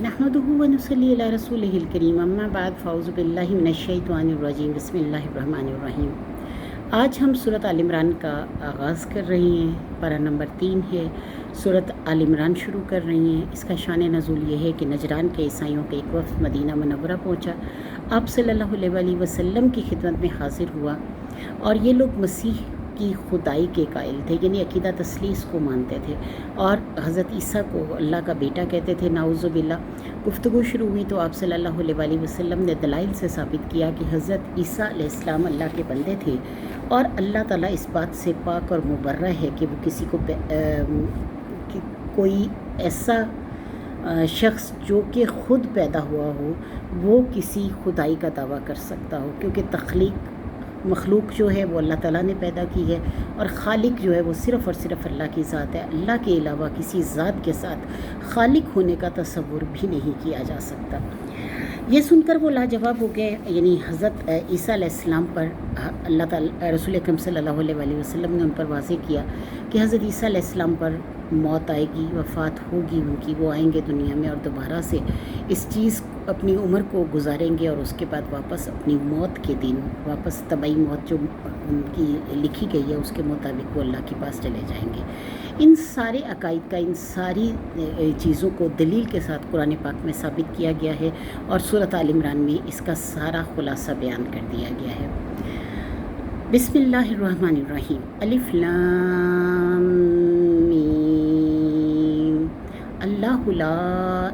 नहमदुहु व नुसल्ली अला रसूलिहिल करीम अम्मा बाद फ़ाउज़ु बिल्लाहि मिनश्शैतानिर्रजीम बिस्मिल्लाहिर्रहमानिर्रहीम। आज हम सूरत आल इमरान का आगाज़ कर रहे हैं। पारा नंबर 3 है। सूरत आल इमरान शुरू कर रही हैं। इसका शान नज़ूल ये है कि नजरान के ईसाइयों के एक वफ़द मदीना मुनव्वरा पहुँचा, आप सल्लल्लाहु अलैहि वसल्लम की खिदमत में हाज़िर हुआ और ये लोग मसीह की खुदाई के कायल थे, यानी अकीदा तस्लीस को मानते थे और हज़रत ईसा को अल्लाह का बेटा कहते थे। नाउज़ुबिल्लाह। गुफ्तगू शुरू हुई तो आप सल्लल्लाहु अलैहि वसल्लम ने दलाइल से साबित किया कि हज़रत ईसा अलैहिस्सलाम अल्लाह के बंदे थे और अल्लाह ताला इस बात से पाक और मुबर्रा है कि वो किसी को कि कोई ऐसा शख्स जो कि ख़ुद पैदा हुआ हो वो किसी खुदाई का दावा कर सकता हो, क्योंकि तख्लीक मखलूक जो है वो अल्लाह ताला ने पैदा की है और खालिक जो है वो सिर्फ़ और सिर्फ अल्लाह की ज़ात है। अल्लाह के अलावा किसी ज़ात के साथ खालिक होने का तसव्वुर भी नहीं किया जा सकता। ये सुनकर वो लाजवाब हो गए, यानी हज़रत ईसा अलैहिस्सलाम पर अल्लाह ताला रसूल अकरम सल्लल्लाहु अलैहि वसल्लम ने उन पर वाज़ेह किया कि हज़रत ईसा अलैहिस्सलाम पर मौत आएगी, वफ़ात होगी उनकी, वो आएंगे दुनिया में और दोबारा से इस चीज़ अपनी उम्र को गुजारेंगे और उसके बाद वापस अपनी मौत के दिन वापस तबई मौत जो उनकी लिखी गई है उसके मुताबिक वो अल्लाह के पास चले जाएंगे। इन सारे अकायद का, इन सारी चीज़ों को दलील के साथ कुरान पाक में साबित किया गया है और सूरत आल इमरान में इसका सारा खुलासा बयान कर दिया गया है। बिस्मिल्लाहिर्रहमानिर्रहीम। अलिफ लाम मीम। अल्लाहु ला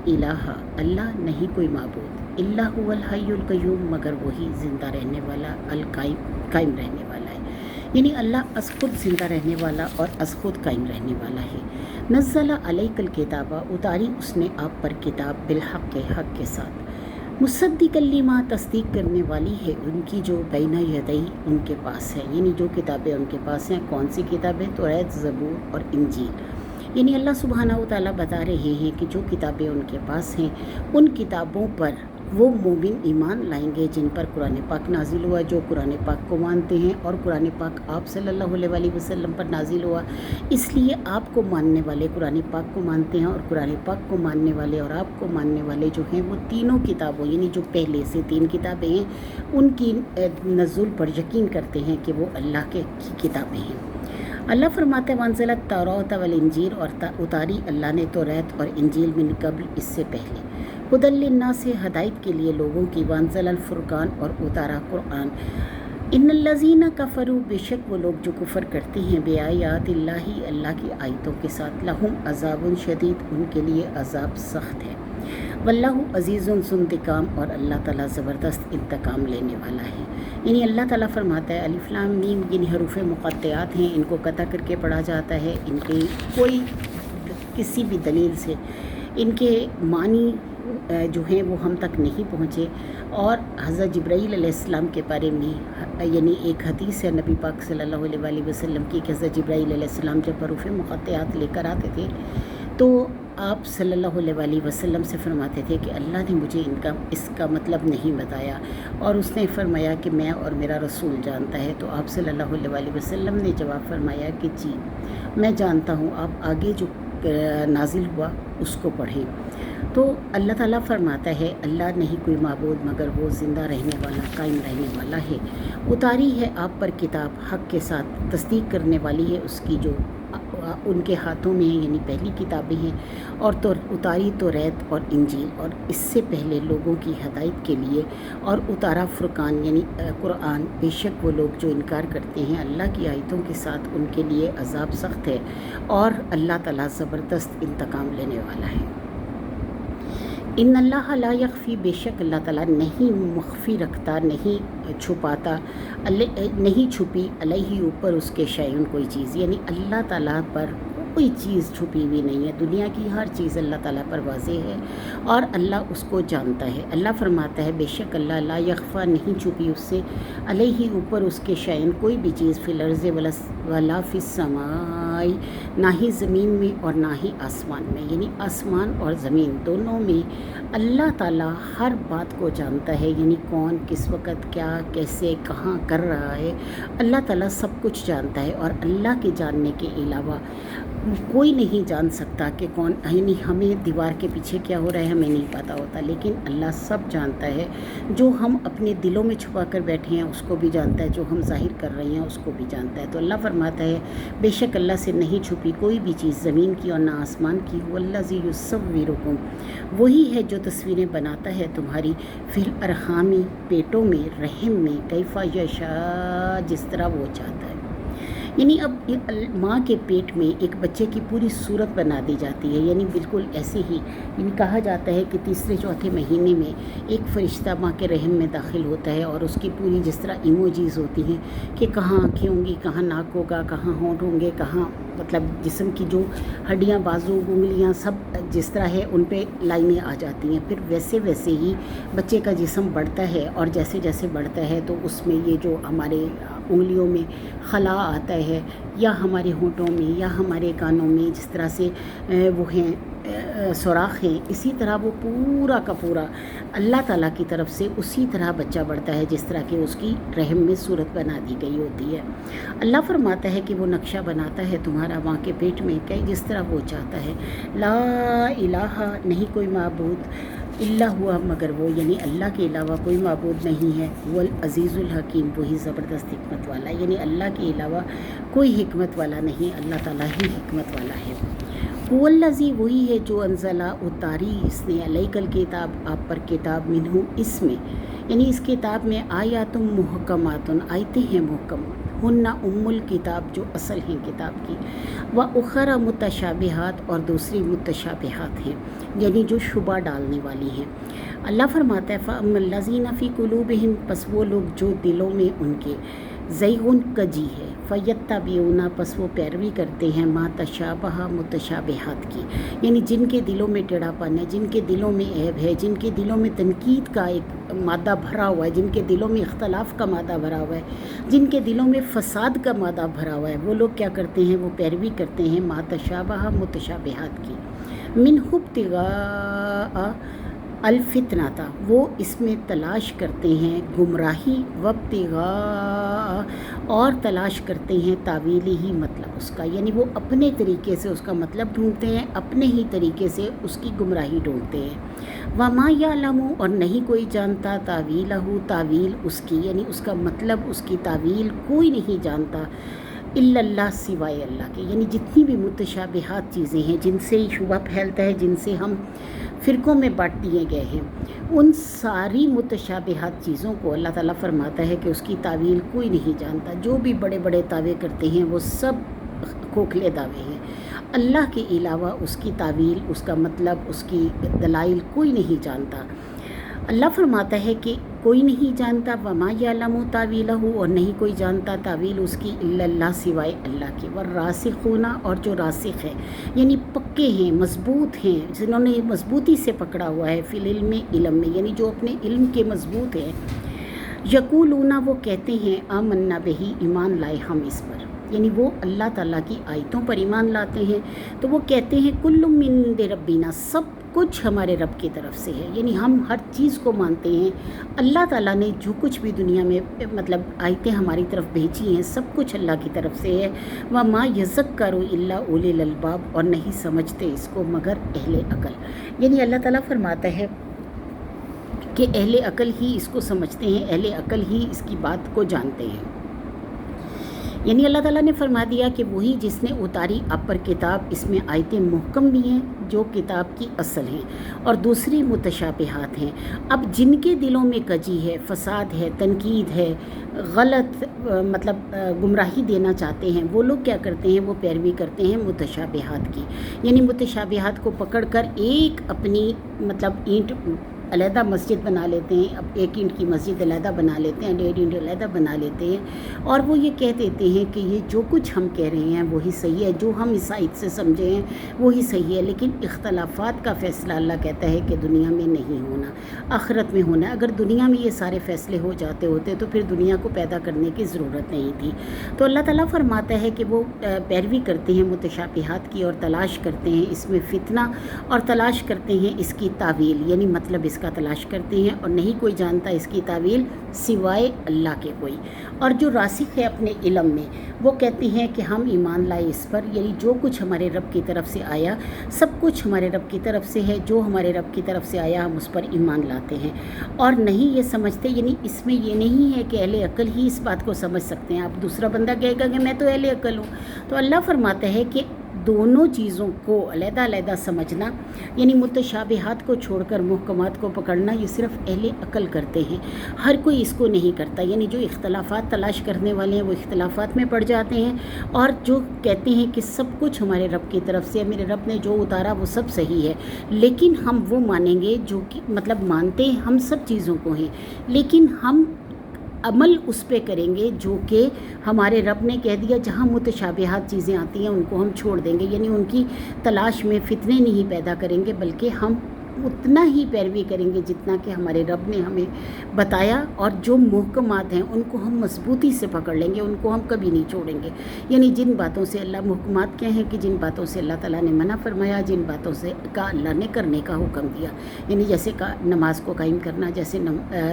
इलाहा, अल्लाह नहीं कोई माबूद, इल्ला हुवल हय्युल क़य्यूम, मगर वही ज़िंदा रहने वाला, अल कायम रहने वाला है, यानी अल्लाह अस खुद ज़िंदा रहने वाला और अस खुद कायम रहने वाला है। नज़्ज़ला अलैकल किताबा, उतारी उसने आप पर किताब, बिलहक़ के हक़ के साथ, मुसद्दिक़ल लिमा, तस्दीक करने वाली है उनकी जो बैना यदई उनके पास है, यानी जो किताबें उनके पास हैं। कौन सी किताबें? तौरात, ज़बूर और इंजील। यानी अल्लाह सुब्हानहू व तआला बता रहे हैं कि जो किताबें उनके पास हैं उन किताबों पर वो मोमिन ईमान लाएंगे जिन पर कुरान पाक नाजिल हुआ, जो कुरान पाक को मानते हैं और कुरान पाक आप सल्लल्लाहु अलैहि वसल्लम पर नाजिल हुआ, इसलिए आपको मानने वाले कुरान पाक को मानते हैं और कुरान पाक को मानने वाले और आपको मानने वाले जो हैं वो तीनों किताबों, यानी जो पहले से 3 किताबें हैं उनकी नज़ुल पर यकीन करते हैं कि वो अल्लाह की किताबें हैं। अल्लाह फरमाते हैं वंज़ला तौरात वल इंजील, और उतारी अल्लाह ने तौरात और इंजील मिन कब्ल, इससे पहले, हुदल लिन्नास से हदायत के लिए लोगों की, वंज़ल फुरकान और उतारा कुरान। इन्नल्लज़ीना कफ़रू, बेशक वो लोग जो कुफ़र करते हैं बेआयातिल्लाहि, अल्लाह की आयतों के साथ, लहुम अज़ाबुन शदीद, उनके लिए अज़ाब सख्त है। वल्लाहु अज़ीज़ुन ज़ुंतिकाम, और अल्लाह ताला ज़बरदस्त इंतकाम लेने वाला है। यानी अल्लाह ताला फरमाता है अलिफ लाम मीम, यानी हरूफ़ मुक़त्तआत हैं, इनको कता करके पढ़ा जाता है, इनके कोई किसी भी दलील से इनके मानी जो हैं वो हम तक नहीं पहुँचे। और हज़रत जिब्राईल अलैहिस्सलाम के बारे में यानी एक हदीस है नबी पाक सल्लल्लाहु अलैहि वसल्लम की कि हज़रत जिब्राईल अलैहिस्सलाम जब हरूफ़ मुक़त्तआत लेकर आते थे तो आप सल्लल्लाहु अलैहि वसल्लम से फरमाते थे कि अल्लाह ने मुझे इसका मतलब नहीं बताया, और उसने फरमाया कि मैं और मेरा रसूल जानता है। तो आप सल्लल्लाहु अलैहि वसल्लम ने जवाब फरमाया कि जी मैं जानता हूँ, आप आगे जो नाजिल हुआ उसको पढ़ें। तो अल्लाह ताला फरमाता है अल्लाह नहीं कोई माबूद मगर वो ज़िंदा रहने वाला, कायम रहने वाला है। उतारी है आप पर किताब हक़ के साथ, तस्दीक करने वाली है उसकी जो उनके हाथों में, यानी पहली किताबें हैं, और तो उतारी तौरात और इंजील, और इससे पहले लोगों की हदायत के लिए, और उतारा फुरकान यानी कुरान। बेशक वो लोग जो इनकार करते हैं अल्लाह की आयतों के साथ उनके लिए अज़ाब सख्त है और अल्लाह ताला ज़बरदस्त इंतकाम लेने वाला है। इन्नल्लाह ला यख्फ़ी, बेशक अल्लाह ताला नहीं मख्फ़ी रखता, नहीं छुपाता, नहीं छुपी अलैहि, ऊपर उसके शैउन कोई चीज़, यानी अल्लाह ताला पर कोई चीज़ छुपी हुई नहीं है। दुनिया की हर चीज़ अल्लाह ताला पर वाज़ेह है और अल्लाह उसको जानता है। अल्लाह फरमाता है बेशक अल्लाह ला यख्फ़ा, नहीं छुपी उससे, अलैहि, ऊपर उसके शैन कोई भी चीज़, फिल अर्ज़ि वला फिस समाई, ना ही ज़मीन में और ना ही आसमान में, यानी आसमान और ज़मीन दोनों में अल्लाह ताला हर बात को जानता है, यानी कौन किस वक़्त क्या कैसे कहाँ कर रहा है, अल्लाह ताला सब कुछ जानता है। और अल्लाह के जानने के अलावा کوئی نہیں جان سکتا کہ کون، یعنی ہمیں دیوار کے پیچھے کیا ہو رہا ہے ہمیں نہیں پتہ ہوتا، لیکن اللہ سب جانتا ہے۔ جو ہم اپنے دلوں میں چھپا کر بیٹھے ہیں اس کو بھی جانتا ہے، جو ہم ظاہر کر رہے ہیں اس کو بھی جانتا ہے۔ تو اللہ فرماتا ہے بے شک اللہ سے نہیں چھپی کوئی بھی چیز زمین کی اور نہ آسمان کی۔ والذی یصورکم، وہی ہے جو تصویریں بناتا ہے تمہاری، فی الارحام، پیٹوں میں، رحم میں، کیف یشاء، جس طرح وہ چاہتا ہے۔ یعنی اب ماں کے پیٹ میں ایک بچے کی پوری صورت بنا دی جاتی ہے، یعنی بالکل ایسے ہی، یعنی کہا جاتا ہے کہ تیسرے چوتھے مہینے میں ایک فرشتہ ماں کے رحم میں داخل ہوتا ہے، اور اس کی پوری جس طرح ایموجیز ہوتی ہیں کہ کہاں آنکھیں ہوں گی، کہاں ناک ہوگا، کہاں ہونٹ ہوں گے، کہاں مطلب جسم کی جو ہڈیاں، بازو، انگلیاں سب جس طرح ہے ان پہ لائنیں آ جاتی ہیں۔ پھر ویسے ویسے ہی بچے کا جسم بڑھتا ہے، اور جیسے جیسے بڑھتا ہے تو اس میں یہ جو ہمارے انگلیوں میں خلا آتا ہے، یا ہمارے ہونٹوں میں، یا ہمارے کانوں میں جس طرح سے وہ ہیں سوراخ ہیں، اسی طرح وہ پورا کا پورا اللہ تعالیٰ کی طرف سے اسی طرح بچہ بڑھتا ہے جس طرح کہ اس کی رحم میں صورت بنا دی گئی ہوتی ہے۔ اللہ فرماتا ہے کہ وہ نقشہ بناتا ہے تمہارا ماں کے پیٹ میں کہ جس طرح وہ چاہتا ہے۔ لا الہ، نہیں کوئی معبود، الا ہوا، مگر وہ، یعنی اللہ کے علاوہ کوئی معبود نہیں ہے۔ وہ العزیز الحکیم، وہی زبردست حکمت والا، یعنی اللہ کے علاوہ کوئی حکمت والا نہیں، اللہ تعالیٰ ہی حکمت والا ہے۔ هو الذی، وہی ہے جو انزلہ، اتاری اس نے، علیک الکتاب، آپ پر کتاب، منہ، اس میں، یعنی اس کتاب میں، آیات محکمات، آیتیں ہیں محکم، ہن ام الکتاب، جو اصل ہیں کتاب کی، و اخر متشابہات، اور دوسری متشابہات ہیں، یعنی جو شبہ ڈالنے والی ہیں۔ اللہ فرماتا ہے فَأَمَّا الَّذِينَ فِي قُلُوبِهِمْ، پس وہ لوگ جو دلوں میں ان کے، زیغن، کجی ہے، فَيَتَّبِعُونَ، پس وہ پیروی کرتے ہیں، ما تشابہ، متشابہات کی، یعنی جن کے دلوں میں ٹیڑھا پن ہے، جن کے دلوں میں عیب ہے، جن کے دلوں میں تنقید کا ایک مادہ بھرا ہوا ہے، جن کے دلوں میں اختلاف کا مادہ بھرا ہوا ہے، جن کے دلوں میں فساد کا مادہ بھرا ہوا ہے، وہ لوگ کیا کرتے ہیں، وہ پیروی کرتے ہیں ما تشابہ، متشابہات کی، منہ ابتغاء الفتنہ تھا، وہ اس میں تلاش کرتے ہیں گمراہی، وابتغاء، اور تلاش کرتے ہیں تاویلی ہی، مطلب اس کا، یعنی وہ اپنے طریقے سے اس کا مطلب ڈھونڈتے ہیں، اپنے ہی طریقے سے اس کی گمراہی ڈھونڈتے ہیں۔ وما یعلم، اور نہیں کوئی جانتا، تاویلہ، تاویل اس کی، یعنی اس کا مطلب، اس کی تاویل کوئی نہیں جانتا، الا اللہ، سوائے اللہ کے، یعنی جتنی بھی متشابہات چیزیں ہیں جن سے شبہ پھیلتا ہے، جن سے ہم فرقوں میں بانٹ دیے گئے ہیں، ان ساری متشابہات چیزوں کو اللہ تعالیٰ فرماتا ہے کہ اس کی تعویل کوئی نہیں جانتا۔ جو بھی بڑے بڑے دعوے کرتے ہیں وہ سب کھوکھلے دعوے ہیں، اللہ کے علاوہ اس کی تعویل، اس کا مطلب، اس کی دلائل کوئی نہیں جانتا۔ اللہ فرماتا ہے کہ کوئی نہیں جانتا، وما یعلم تاویلہ، اور نہیں کوئی جانتا تعویل اس کی، الا اللہ، سوائے اللہ کے، والراسخون، اور جو راسخ ہے، یعنی پکے ہیں، مضبوط ہیں، جنہوں نے مضبوطی سے پکڑا ہوا ہے، فی العلم، علم میں، یعنی جو اپنے علم کے مضبوط ہیں، یقولون، وہ کہتے ہیں، آمنا بہی، ایمان لائے ہم اس پر، یعنی وہ اللہ تعالیٰ کی آیتوں پر ایمان لاتے ہیں، تو وہ کہتے ہیں کل من عند ربنا، سب کچھ ہمارے رب کی طرف سے ہے، یعنی ہم ہر چیز کو مانتے ہیں، اللہ تعالیٰ نے جو کچھ بھی دنیا میں مطلب آیتیں ہماری طرف بھیجی ہیں، سب کچھ اللہ کی طرف سے ہے۔ وما یذکر الا اولو الالباب، اور نہیں سمجھتے اس کو مگر اہل عقل، یعنی اللہ تعالیٰ فرماتا ہے کہ اہل عقل ہی اس کو سمجھتے ہیں، اہل عقل ہی اس کی بات کو جانتے ہیں۔ یعنی اللہ تعالیٰ نے فرما دیا کہ وہی جس نے اتاری آپ پر کتاب، اس میں آیتیں محکم بھی ہیں جو کتاب کی اصل ہیں، اور دوسری متشابہات ہیں۔ اب جن کے دلوں میں کجی ہے، فساد ہے، تنقید ہے، غلط مطلب گمراہی دینا چاہتے ہیں، وہ لوگ کیا کرتے ہیں، وہ پیروی کرتے ہیں متشابہات کی، یعنی متشابہات کو پکڑ کر ایک اپنی مطلب اینٹ علیحدہ مسجد بنا لیتے ہیں، اب ایک اینٹ کی مسجد علیحدہ بنا لیتے ہیں، 1.5 اینٹ علیحدہ بنا لیتے ہیں، اور وہ یہ کہہ دیتے ہیں کہ یہ جو کچھ ہم کہہ رہے ہیں وہی صحیح ہے، جو ہم اس آیت سے سمجھے ہیں وہی صحیح ہے، لیکن اختلافات کا فیصلہ اللہ کہتا ہے کہ دنیا میں نہیں ہونا، آخرت میں ہونا ہے۔ اگر دنیا میں یہ سارے فیصلے ہو جاتے ہوتے تو پھر دنیا کو پیدا کرنے کی ضرورت نہیں تھی۔ تو اللہ تعالیٰ فرماتا ہے کہ وہ پیروی کرتے ہیں متشابہات کی، اور تلاش کرتے ہیں اس میں فتنہ، اور تلاش کرتے ہیں اس کی تعویل، یعنی مطلب اس इसका तलाश करते हैं और नहीं कोई जानता इसकी तावील सिवाय अल्लाह के कोई। और जो रासिख है अपने इल्म में वो कहते हैं कि हम ईमान लाए इस पर, यानी जो कुछ हमारे रब की तरफ से आया सब कुछ हमारे रब की तरफ से है, जो हमारे रब की तरफ से आया हम उस पर ईमान लाते हैं और नहीं ये समझते, यानी इसमें ये नहीं है कि अहले अक्ल ही इस बात को समझ सकते हैं। आप दूसरा बंदा कहेगा कि मैं तो अहले अक्ल हूँ, तो अल्लाह फरमाता है कि दोनों चीज़ों को अलग-अलग समझना, यानी मुतशाबिहात को छोड़कर मुहकमात को पकड़ना, ये सिर्फ़ अहले अक्ल करते हैं, हर कोई इसको नहीं करता। यानी जो इख्तलाफात तलाश करने वाले हैं वो इख्तलाफात में पड़ जाते हैं, और जो कहते हैं कि सब कुछ हमारे रब की तरफ से, मेरे रब ने जो उतारा वो सब सही है, लेकिन हम वो मानेंगे जो कि मतलब मानते हम सब चीज़ों को हैं, लेकिन हम अमल उस पे करेंगे जो कि हमारे रब ने कह दिया। जहाँ मुतशाबिहात चीज़ें आती हैं उनको हम छोड़ देंगे, यानी उनकी तलाश में फितने नहीं पैदा करेंगे, बल्कि हम उतना ही पैरवी करेंगे जितना कि हमारे रब ने हमें बताया, और जो मुहकमात हैं उनको हम मजबूती से पकड़ लेंगे, उनको हम कभी नहीं छोड़ेंगे। यानी जिन बातों से अल्लाह, मुहकमात क्या हैं कि जिन बातों से अल्लाह ताला ने मना फरमाया, जिन बातों से का अल्लाह ने करने का हुक्म दिया, यानी जैसे का नमाज को कायम करना, जैसे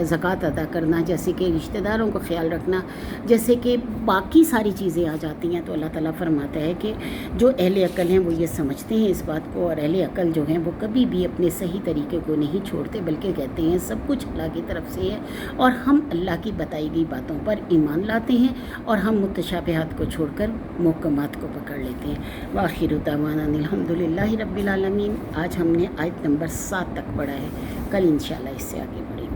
ज़कात अदा करना, जैसे कि रिश्तेदारों को ख्याल रखना, जैसे कि बाकी सारी चीज़ें आ जाती हैं, तो अल्लाह ताला फरमाता है कि जो अहले अक्ल हैं वो ये समझते हैं इस बात को, और अहले अक्ल जो हैं वो कभी भी अपने सही तरीके को नहीं छोड़ते, बल्कि कहते हैं सब कुछ अल्लाह की तरफ से है, और हम अल्लाह की बताई गई बातों पर ईमान लाते हैं, और हम मुतशाबिहात को छोड़कर मुहकमात को पकड़ लेते हैं। व आखिरु दावाना अल्हम्दुलिल्लाहि रब्बिल आलमीन। आज हमने आयत नंबर 7 तक पढ़ा है, कल इंशाल्लाह इससे आगे बढ़ेंगे।